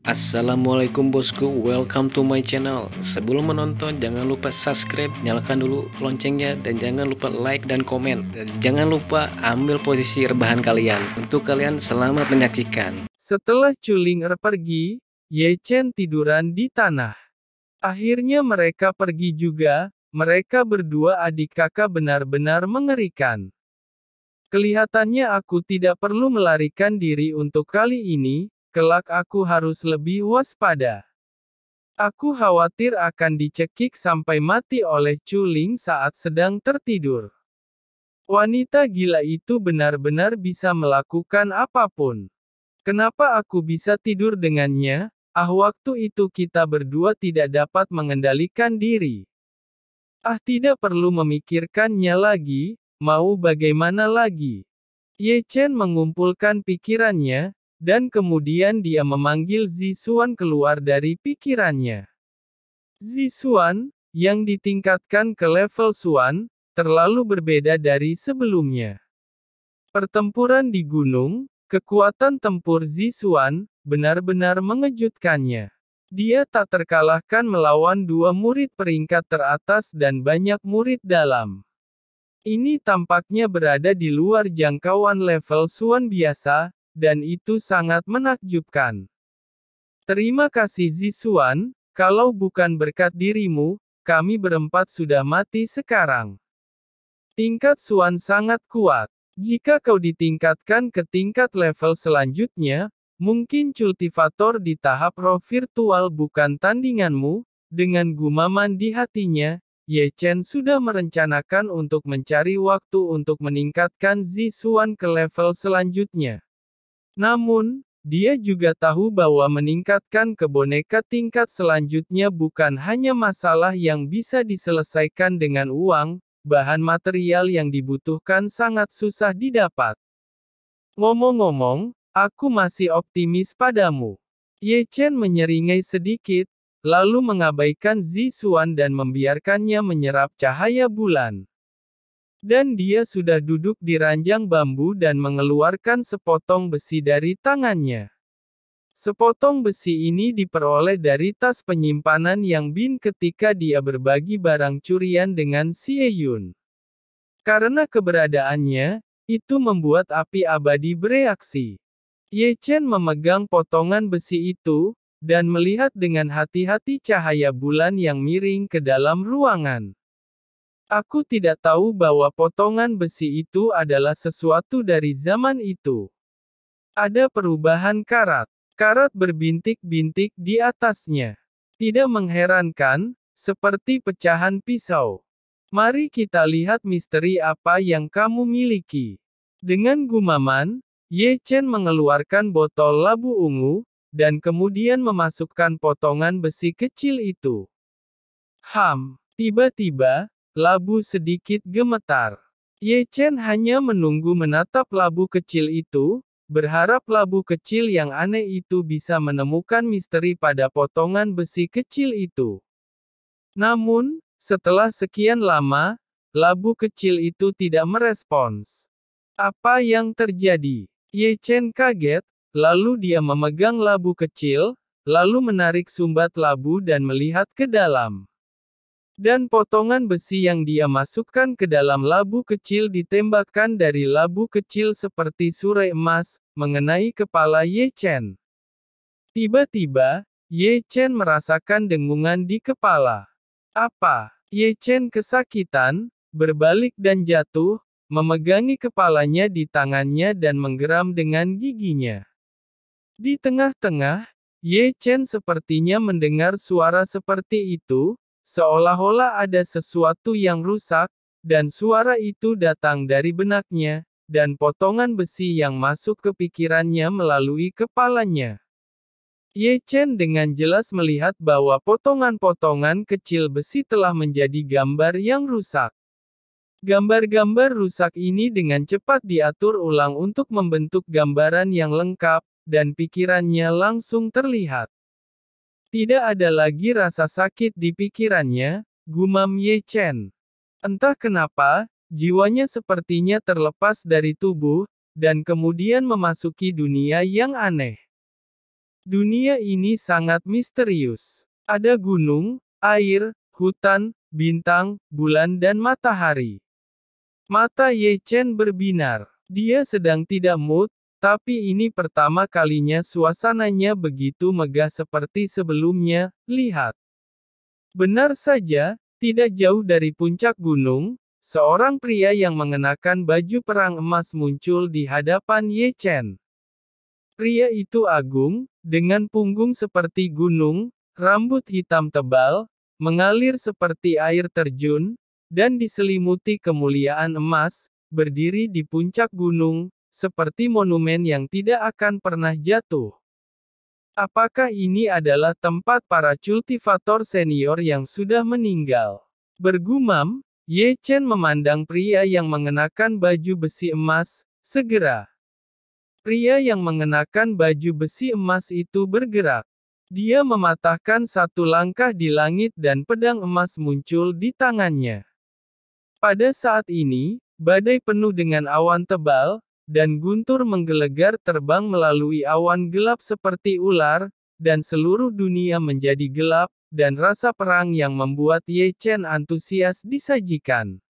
Assalamualaikum bosku, welcome to my channel. Sebelum menonton jangan lupa subscribe, nyalakan dulu loncengnya, dan jangan lupa like dan komen. Dan jangan lupa ambil posisi rebahan kalian. Untuk kalian selamat menyaksikan. Setelah Chuling pergi, Ye Chen tiduran di tanah. Akhirnya mereka pergi juga, mereka berdua adik kakak benar-benar mengerikan. Kelihatannya aku tidak perlu melarikan diri untuk kali ini, kelak aku harus lebih waspada. Aku khawatir akan dicekik sampai mati oleh Chuling saat sedang tertidur. Wanita gila itu benar-benar bisa melakukan apapun. Kenapa aku bisa tidur dengannya? Waktu itu kita berdua tidak dapat mengendalikan diri. Tidak perlu memikirkannya lagi, mau bagaimana lagi? Ye Chen mengumpulkan pikirannya, dan kemudian dia memanggil Zixuan keluar dari pikirannya. Zixuan, yang ditingkatkan ke level Xuan, terlalu berbeda dari sebelumnya. Pertempuran di gunung, kekuatan tempur Zixuan, benar-benar mengejutkannya. Dia tak terkalahkan melawan dua murid peringkat teratas dan banyak murid dalam. Ini tampaknya berada di luar jangkauan level Xuan biasa, dan itu sangat menakjubkan. Terima kasih Zixuan, kalau bukan berkat dirimu, kami berempat sudah mati sekarang. Tingkat Xuan sangat kuat. Jika kau ditingkatkan ke tingkat level selanjutnya, mungkin cultivator di tahap roh virtual bukan tandinganmu. Dengan gumaman di hatinya, Ye Chen sudah merencanakan untuk mencari waktu untuk meningkatkan Zixuan ke level selanjutnya. Namun, dia juga tahu bahwa meningkatkan ke boneka tingkat selanjutnya bukan hanya masalah yang bisa diselesaikan dengan uang, bahan material yang dibutuhkan sangat susah didapat. Ngomong-ngomong, aku masih optimis padamu. Ye Chen menyeringai sedikit, lalu mengabaikan Zixuan dan membiarkannya menyerap cahaya bulan. Dan dia sudah duduk di ranjang bambu dan mengeluarkan sepotong besi dari tangannya. Sepotong besi ini diperoleh dari tas penyimpanan Yang Bin ketika dia berbagi barang curian dengan Xie Yun. Karena keberadaannya, itu membuat api abadi bereaksi. Ye Chen memegang potongan besi itu, dan melihat dengan hati-hati cahaya bulan yang miring ke dalam ruangan. Aku tidak tahu bahwa potongan besi itu adalah sesuatu dari zaman itu. Ada perubahan karat. Karat berbintik-bintik di atasnya. Tidak mengherankan, seperti pecahan pisau. Mari kita lihat misteri apa yang kamu miliki. Dengan gumaman, Ye Chen mengeluarkan botol labu ungu, dan kemudian memasukkan potongan besi kecil itu. Tiba-tiba, labu sedikit gemetar. Ye Chen hanya menunggu menatap labu kecil itu, berharap labu kecil yang aneh itu bisa menemukan misteri pada potongan besi kecil itu. Namun, setelah sekian lama, labu kecil itu tidak merespons. Apa yang terjadi? Ye Chen kaget, lalu dia memegang labu kecil, lalu menarik sumbat labu dan melihat ke dalam. Dan potongan besi yang dia masukkan ke dalam labu kecil ditembakkan dari labu kecil seperti surai emas, mengenai kepala Ye Chen. Tiba-tiba, Ye Chen merasakan dengungan di kepala. Apa? Ye Chen kesakitan, berbalik dan jatuh, memegangi kepalanya di tangannya dan menggeram dengan giginya. Di tengah-tengah, Ye Chen sepertinya mendengar suara seperti itu, seolah-olah ada sesuatu yang rusak, dan suara itu datang dari benaknya, dan potongan besi yang masuk ke pikirannya melalui kepalanya. Ye Chen dengan jelas melihat bahwa potongan-potongan kecil besi telah menjadi gambar yang rusak. Gambar-gambar rusak ini dengan cepat diatur ulang untuk membentuk gambaran yang lengkap, dan pikirannya langsung terlihat. Tidak ada lagi rasa sakit di pikirannya, gumam Ye Chen. Entah kenapa, jiwanya sepertinya terlepas dari tubuh, dan kemudian memasuki dunia yang aneh. Dunia ini sangat misterius. Ada gunung, air, hutan, bintang, bulan dan matahari. Mata Ye Chen berbinar. Dia sedang tidak mood, tapi ini pertama kalinya suasananya begitu megah seperti sebelumnya. Lihat. Benar saja, tidak jauh dari puncak gunung, seorang pria yang mengenakan baju perang emas muncul di hadapan Ye Chen. Pria itu agung, dengan punggung seperti gunung, rambut hitam tebal, mengalir seperti air terjun, dan diselimuti kemuliaan emas, berdiri di puncak gunung, seperti monumen yang tidak akan pernah jatuh. Apakah ini adalah tempat para kultivator senior yang sudah meninggal? Bergumam, Ye Chen memandang pria yang mengenakan baju besi emas, segera. Pria yang mengenakan baju besi emas itu bergerak. Dia mematahkan satu langkah di langit dan pedang emas muncul di tangannya. Pada saat ini, badai penuh dengan awan tebal, dan guntur menggelegar terbang melalui awan gelap seperti ular, dan seluruh dunia menjadi gelap, dan rasa perang yang membuat Ye Chen antusias disajikan.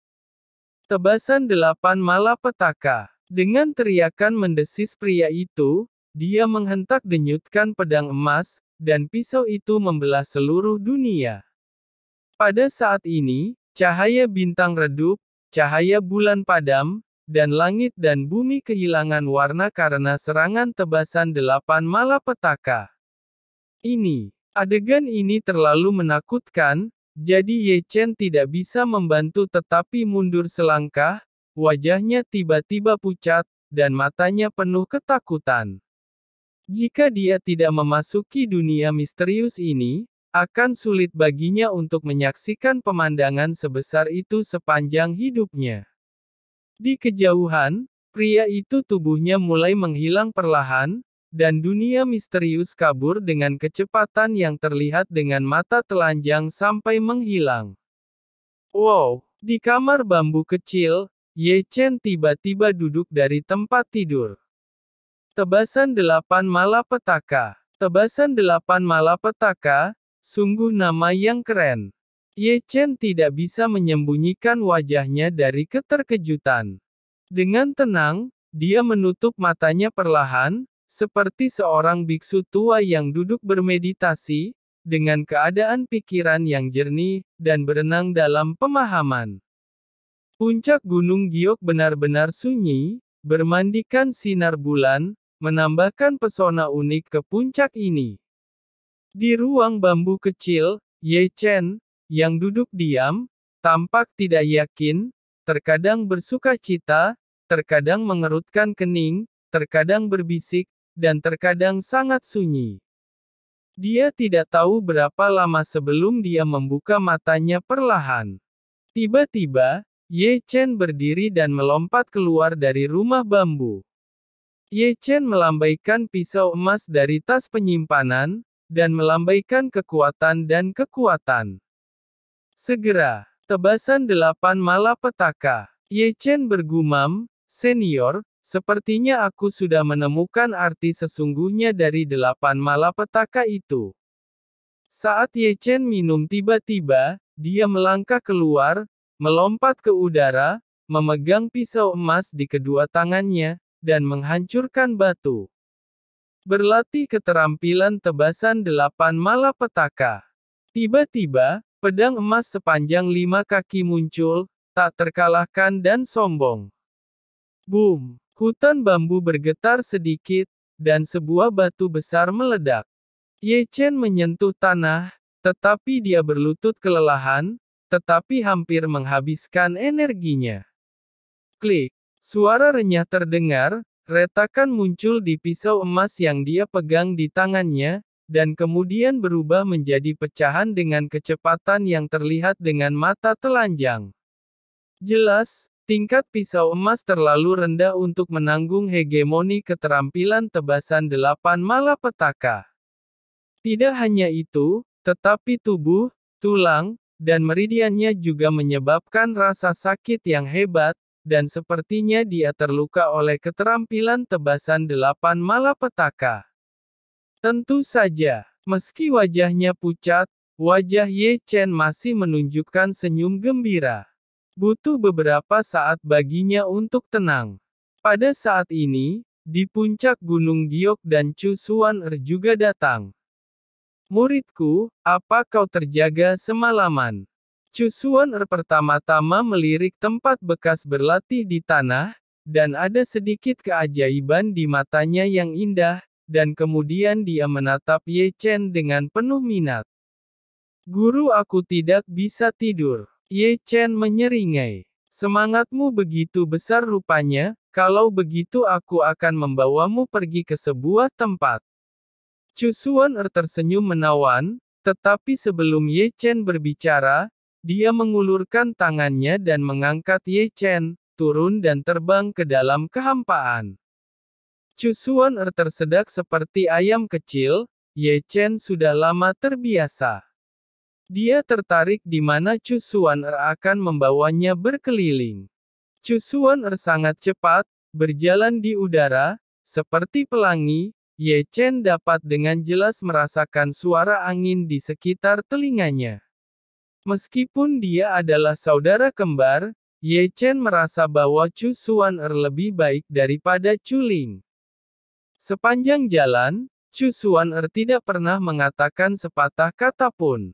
Tebasan 8 malapetaka. Dengan teriakan mendesis pria itu, dia menghentak denyutkan pedang emas, dan pisau itu membelah seluruh dunia. Pada saat ini, cahaya bintang redup, cahaya bulan padam, dan langit dan bumi kehilangan warna karena serangan tebasan 8 malapetaka. Adegan ini terlalu menakutkan, jadi Ye Chen tidak bisa membantu tetapi mundur selangkah. Wajahnya tiba-tiba pucat, dan matanya penuh ketakutan. Jika dia tidak memasuki dunia misterius ini, akan sulit baginya untuk menyaksikan pemandangan sebesar itu sepanjang hidupnya. Di kejauhan, pria itu tubuhnya mulai menghilang perlahan, dan dunia misterius kabur dengan kecepatan yang terlihat dengan mata telanjang sampai menghilang. Wow! Di kamar bambu kecil, Ye Chen tiba-tiba duduk dari tempat tidur. Tebasan 8 malapetaka. Tebasan 8 malapetaka, sungguh nama yang keren. Ye Chen tidak bisa menyembunyikan wajahnya dari keterkejutan. Dengan tenang, dia menutup matanya perlahan, seperti seorang biksu tua yang duduk bermeditasi, dengan keadaan pikiran yang jernih, dan berenang dalam pemahaman. Puncak Gunung Giok benar-benar sunyi, bermandikan sinar bulan, menambahkan pesona unik ke puncak ini. Di ruang bambu kecil, Ye Chen, yang duduk diam, tampak tidak yakin, terkadang bersukacita, terkadang mengerutkan kening, terkadang berbisik, dan terkadang sangat sunyi. Dia tidak tahu berapa lama sebelum dia membuka matanya perlahan. Tiba-tiba, Ye Chen berdiri dan melompat keluar dari rumah bambu. Ye Chen melambaikan pisau emas dari tas penyimpanan, dan melambaikan kekuatan dan kekuatan. Segera, tebasan 8 malapetaka. Ye Chen bergumam, "Senior, sepertinya aku sudah menemukan arti sesungguhnya dari 8 malapetaka itu." Saat Ye Chen minum tiba-tiba, dia melangkah keluar, melompat ke udara, memegang pisau emas di kedua tangannya, dan menghancurkan batu. Berlatih keterampilan tebasan 8 malapetaka. Tiba-tiba, pedang emas sepanjang 5 kaki muncul, tak terkalahkan dan sombong. Boom! Hutan bambu bergetar sedikit, dan sebuah batu besar meledak. Ye Chen menyentuh tanah, tetapi dia berlutut kelelahan, tetapi hampir menghabiskan energinya. Klik! Suara renyah terdengar, retakan muncul di pisau emas yang dia pegang di tangannya, dan kemudian berubah menjadi pecahan dengan kecepatan yang terlihat dengan mata telanjang. Jelas, tingkat pisau emas terlalu rendah untuk menanggung hegemoni keterampilan tebasan 8 malapetaka. Tidak hanya itu, tetapi tubuh, tulang, dan meridiannya juga menyebabkan rasa sakit yang hebat, dan sepertinya dia terluka oleh keterampilan tebasan 8 malapetaka. Tentu saja, meski wajahnya pucat, wajah Ye Chen masih menunjukkan senyum gembira. Butuh beberapa saat baginya untuk tenang. Pada saat ini, di puncak Gunung Giok dan Chu Xuan-er juga datang. Muridku, apa kau terjaga semalaman? Chu Xuan-er pertama-tama melirik tempat bekas berlatih di tanah, dan ada sedikit keajaiban di matanya yang indah, dan kemudian dia menatap Ye Chen dengan penuh minat. Guru, aku tidak bisa tidur. Ye Chen menyeringai. Semangatmu begitu besar rupanya, kalau begitu aku akan membawamu pergi ke sebuah tempat. Chu Xuan-er tersenyum menawan, tetapi sebelum Ye Chen berbicara, dia mengulurkan tangannya dan mengangkat Ye Chen, turun dan terbang ke dalam kehampaan. Chu Xuan-er tersedak seperti ayam kecil, Ye Chen sudah lama terbiasa. Dia tertarik di mana Chu Xuan-er akan membawanya berkeliling. Chu Xuan-er sangat cepat, berjalan di udara, seperti pelangi. Ye Chen dapat dengan jelas merasakan suara angin di sekitar telinganya. Meskipun dia adalah saudara kembar, Ye Chen merasa bahwa Chu Xuan-er lebih baik daripada Chu Ling. Sepanjang jalan, Chu Xuan-er tidak pernah mengatakan sepatah kata pun.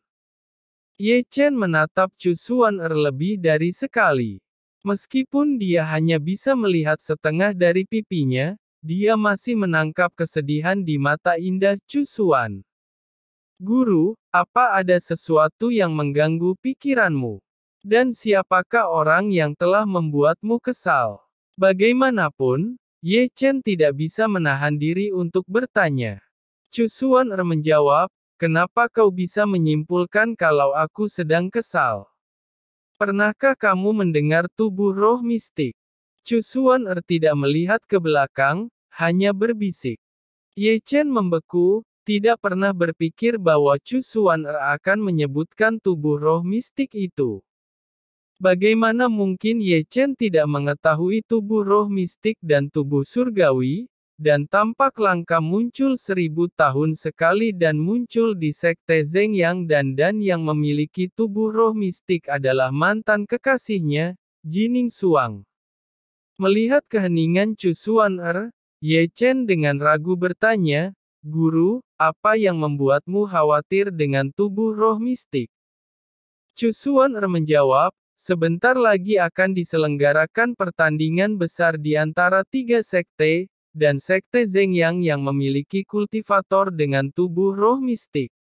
Ye Chen menatap Chu Xuan-er lebih dari sekali. Meskipun dia hanya bisa melihat setengah dari pipinya, dia masih menangkap kesedihan di mata indah Chu Xuan. Guru, apa ada sesuatu yang mengganggu pikiranmu? Dan siapakah orang yang telah membuatmu kesal? Bagaimanapun, Ye Chen tidak bisa menahan diri untuk bertanya. Chu Xuan-er menjawab, kenapa kau bisa menyimpulkan kalau aku sedang kesal? Pernahkah kamu mendengar tubuh roh mistik? Chu Xuan-er tidak melihat ke belakang, hanya berbisik. Ye Chen membeku, tidak pernah berpikir bahwa Chu Xuan-er akan menyebutkan tubuh roh mistik itu. Bagaimana mungkin Ye Chen tidak mengetahui tubuh roh mistik dan tubuh surgawi? Dan tampak langka muncul 1000 tahun sekali dan muncul di sekte Zeng Yang dan yang memiliki tubuh roh mistik adalah mantan kekasihnya, Jining Suang. Melihat keheningan Chu Xuan-er, Ye Chen dengan ragu bertanya, Guru, apa yang membuatmu khawatir dengan tubuh roh mistik? Chu Xuan-er menjawab, sebentar lagi akan diselenggarakan pertandingan besar di antara 3 sekte, dan sekte Zeng yang memiliki kultivator dengan tubuh roh mistik.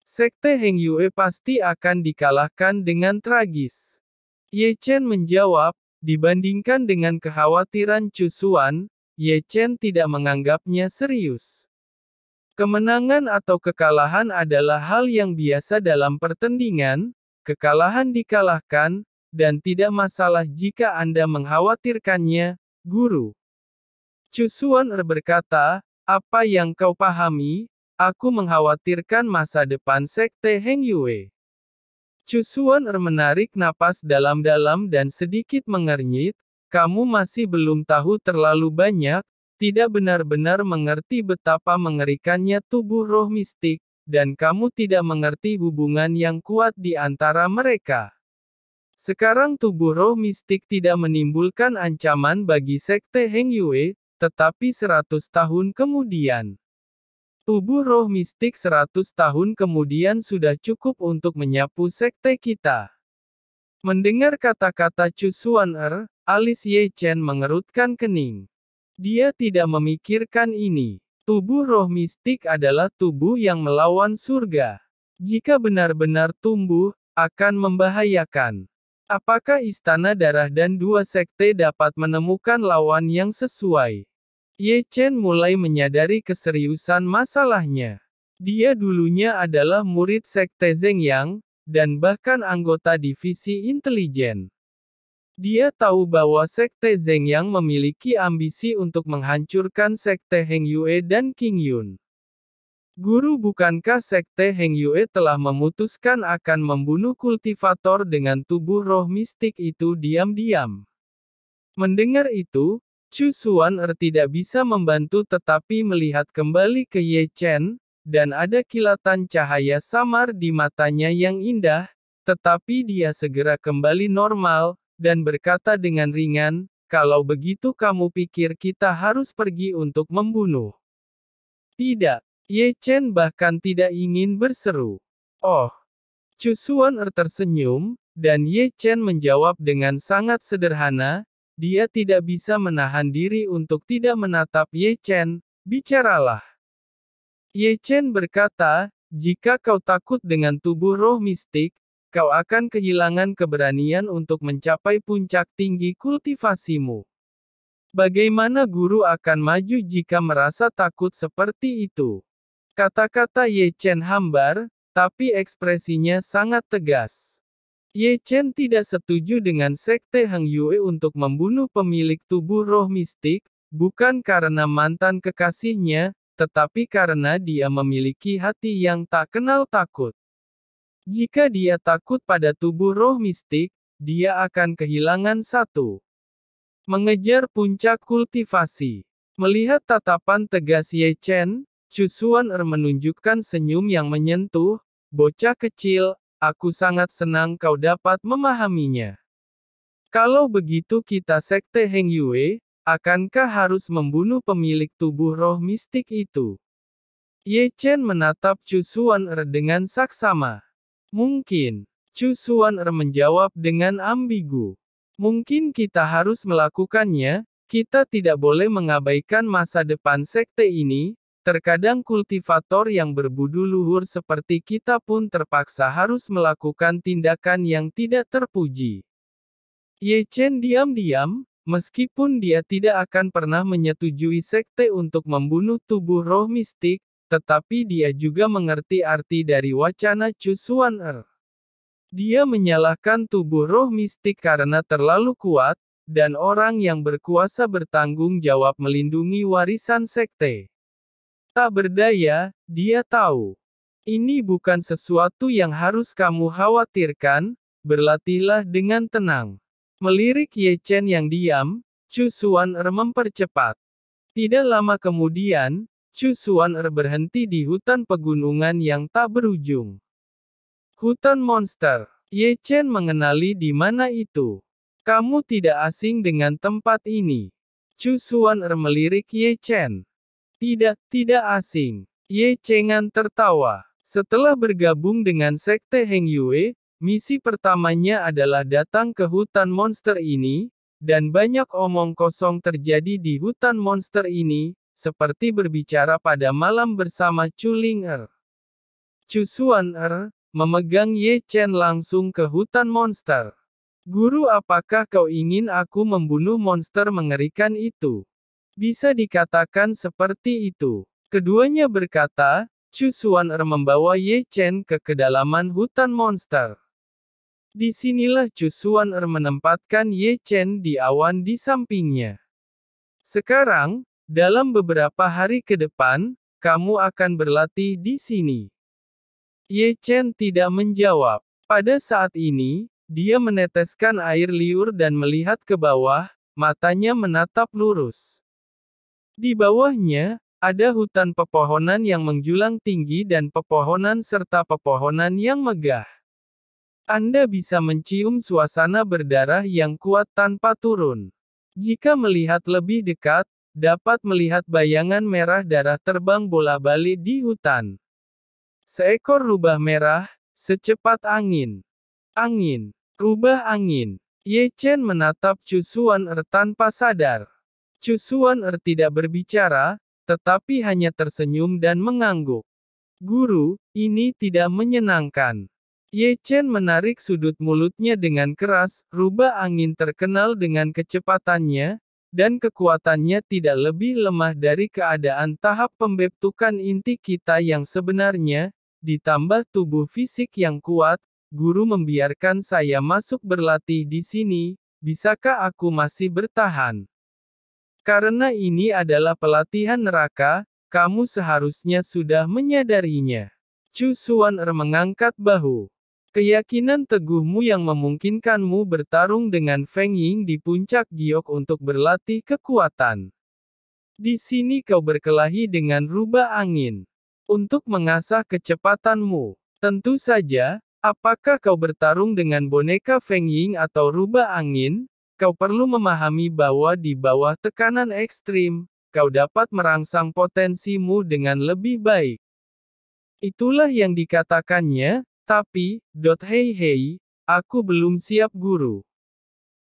Sekte Heng Yue pasti akan dikalahkan dengan tragis. Ye Chen menjawab, dibandingkan dengan kekhawatiran Chu Xuan, Ye Chen tidak menganggapnya serius. Kemenangan atau kekalahan adalah hal yang biasa dalam pertandingan, kekalahan dikalahkan, dan tidak masalah jika Anda mengkhawatirkannya, Guru. Chu Xuan-er berkata, apa yang kau pahami? Aku mengkhawatirkan masa depan sekte Heng Yue. Chu Xuan-er menarik napas dalam-dalam dan sedikit mengernyit, kamu masih belum tahu terlalu banyak, tidak benar-benar mengerti betapa mengerikannya tubuh roh mistik, dan kamu tidak mengerti hubungan yang kuat di antara mereka. Sekarang tubuh roh mistik tidak menimbulkan ancaman bagi sekte Heng Yue, tetapi 100 tahun kemudian. Tubuh roh mistik 100 tahun kemudian sudah cukup untuk menyapu sekte kita. Mendengar kata-kata Chu Xuan-er, alis Ye Chen mengerutkan kening. Dia tidak memikirkan ini. Tubuh roh mistik adalah tubuh yang melawan surga. Jika benar-benar tumbuh, akan membahayakan. Apakah Istana Darah dan 2 sekte dapat menemukan lawan yang sesuai? Ye Chen mulai menyadari keseriusan masalahnya. Dia dulunya adalah murid sekte Zeng Yang, dan bahkan anggota divisi intelijen. Dia tahu bahwa sekte Zeng Yang memiliki ambisi untuk menghancurkan sekte Heng Yue dan Qing Yun. Guru, bukankah sekte Heng Yue telah memutuskan akan membunuh kultivator dengan tubuh roh mistik itu diam-diam? Mendengar itu, Chu Xuan-er tidak bisa membantu tetapi melihat kembali ke Ye Chen, dan ada kilatan cahaya samar di matanya yang indah, tetapi dia segera kembali normal, dan berkata dengan ringan, "Kalau begitu kamu pikir kita harus pergi untuk membunuh?" "Tidak." Ye Chen bahkan tidak ingin berseru. "Oh." Chu Xuan-er tersenyum, dan Ye Chen menjawab dengan sangat sederhana, dia tidak bisa menahan diri untuk tidak menatap Ye Chen, "Bicaralah." Ye Chen berkata, "Jika kau takut dengan tubuh roh mistik, kau akan kehilangan keberanian untuk mencapai puncak tinggi kultivasimu. Bagaimana guru akan maju jika merasa takut seperti itu?" Kata-kata Ye Chen hambar, tapi ekspresinya sangat tegas. Ye Chen tidak setuju dengan Sekte Heng Yue untuk membunuh pemilik tubuh roh mistik, bukan karena mantan kekasihnya, tetapi karena dia memiliki hati yang tak kenal takut. Jika dia takut pada tubuh roh mistik, dia akan kehilangan satu. Mengejar puncak kultivasi. Melihat tatapan tegas Ye Chen, Chu Xuan-er menunjukkan senyum yang menyentuh, "Bocah kecil, aku sangat senang kau dapat memahaminya. Kalau begitu kita Sekte Heng Yue, akankah harus membunuh pemilik tubuh roh mistik itu?" Ye Chen menatap Chu Xuan-er dengan saksama. "Mungkin." Chu Xuan-er menjawab dengan ambigu. "Mungkin kita harus melakukannya, kita tidak boleh mengabaikan masa depan sekte ini. Terkadang kultivator yang berbudi luhur seperti kita pun terpaksa harus melakukan tindakan yang tidak terpuji." Ye Chen diam-diam, meskipun dia tidak akan pernah menyetujui sekte untuk membunuh tubuh roh mistik, tetapi dia juga mengerti arti dari wacana Chu Xuan-er. Dia menyalahkan tubuh roh mistik karena terlalu kuat, dan orang yang berkuasa bertanggung jawab melindungi warisan sekte. Tak berdaya, dia tahu. Ini bukan sesuatu yang harus kamu khawatirkan, berlatihlah dengan tenang. Melirik Ye Chen yang diam, Chu Xuan-er mempercepat. Tidak lama kemudian, Chu Xuan-er berhenti di hutan pegunungan yang tak berujung. Hutan monster. Ye Chen mengenali di mana itu. "Kamu tidak asing dengan tempat ini." Chu Xuan-er melirik Ye Chen. Tidak asing." Ye Chen tertawa. Setelah bergabung dengan Sekte Heng Yue, misi pertamanya adalah datang ke hutan monster ini, dan banyak omong kosong terjadi di hutan monster ini, seperti berbicara pada malam bersama Chu Ling-er. Chu Xuan-er memegang Ye Chen langsung ke hutan monster. "Guru, apakah kau ingin aku membunuh monster mengerikan itu?" Bisa dikatakan seperti itu. Keduanya berkata, Chu Xuan-er membawa Ye Chen ke kedalaman hutan monster. Disinilah Chu Xuan-er menempatkan Ye Chen di awan di sampingnya. "Sekarang, dalam beberapa hari ke depan, kamu akan berlatih di sini." Ye Chen tidak menjawab. Pada saat ini, dia meneteskan air liur dan melihat ke bawah, matanya menatap lurus. Di bawahnya, ada hutan pepohonan yang menjulang tinggi dan pepohonan serta pepohonan yang megah. Anda bisa mencium suasana berdarah yang kuat tanpa turun. Jika melihat lebih dekat, dapat melihat bayangan merah darah terbang bola-balik di hutan. Seekor rubah merah, secepat angin. Angin. Rubah angin. Ye Chen menatap Chu Xuan-er tanpa sadar. Chu Xuan-er tidak berbicara, tetapi hanya tersenyum dan mengangguk. "Guru, ini tidak menyenangkan." Ye Chen menarik sudut mulutnya dengan keras, rubah angin terkenal dengan kecepatannya, dan kekuatannya tidak lebih lemah dari keadaan tahap pembentukan inti kita yang sebenarnya, ditambah tubuh fisik yang kuat. "Guru membiarkan saya masuk berlatih di sini, bisakah aku masih bertahan? Karena ini adalah pelatihan neraka, kamu seharusnya sudah menyadarinya." Chu Xuan-er mengangkat bahu. Keyakinan teguhmu yang memungkinkanmu bertarung dengan Feng Ying di puncak giok untuk berlatih kekuatan. Di sini kau berkelahi dengan rubah angin. Untuk mengasah kecepatanmu. Tentu saja, apakah kau bertarung dengan boneka Feng Ying atau rubah angin, kau perlu memahami bahwa di bawah tekanan ekstrim, kau dapat merangsang potensimu dengan lebih baik. Itulah yang dikatakannya, tapi, hei, aku belum siap guru.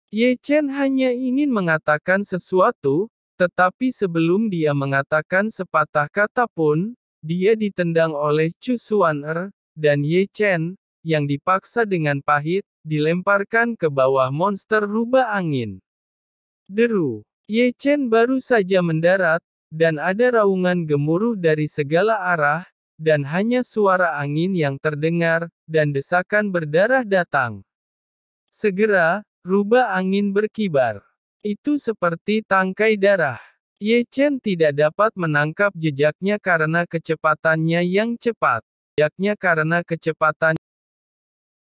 Ye Chen hanya ingin mengatakan sesuatu, tetapi sebelum dia mengatakan sepatah kata pun, dia ditendang oleh Chu Xuaner, dan Ye Chen, yang dipaksa dengan pahit, dilemparkan ke bawah monster rubah angin. Deru. Ye Chen baru saja mendarat, dan ada raungan gemuruh dari segala arah, dan hanya suara angin yang terdengar, dan desakan berdarah datang. Segera, rubah angin berkibar. Itu seperti tangkai darah. Ye Chen tidak dapat menangkap jejaknya karena kecepatannya yang cepat. Jejaknya karena kecepatan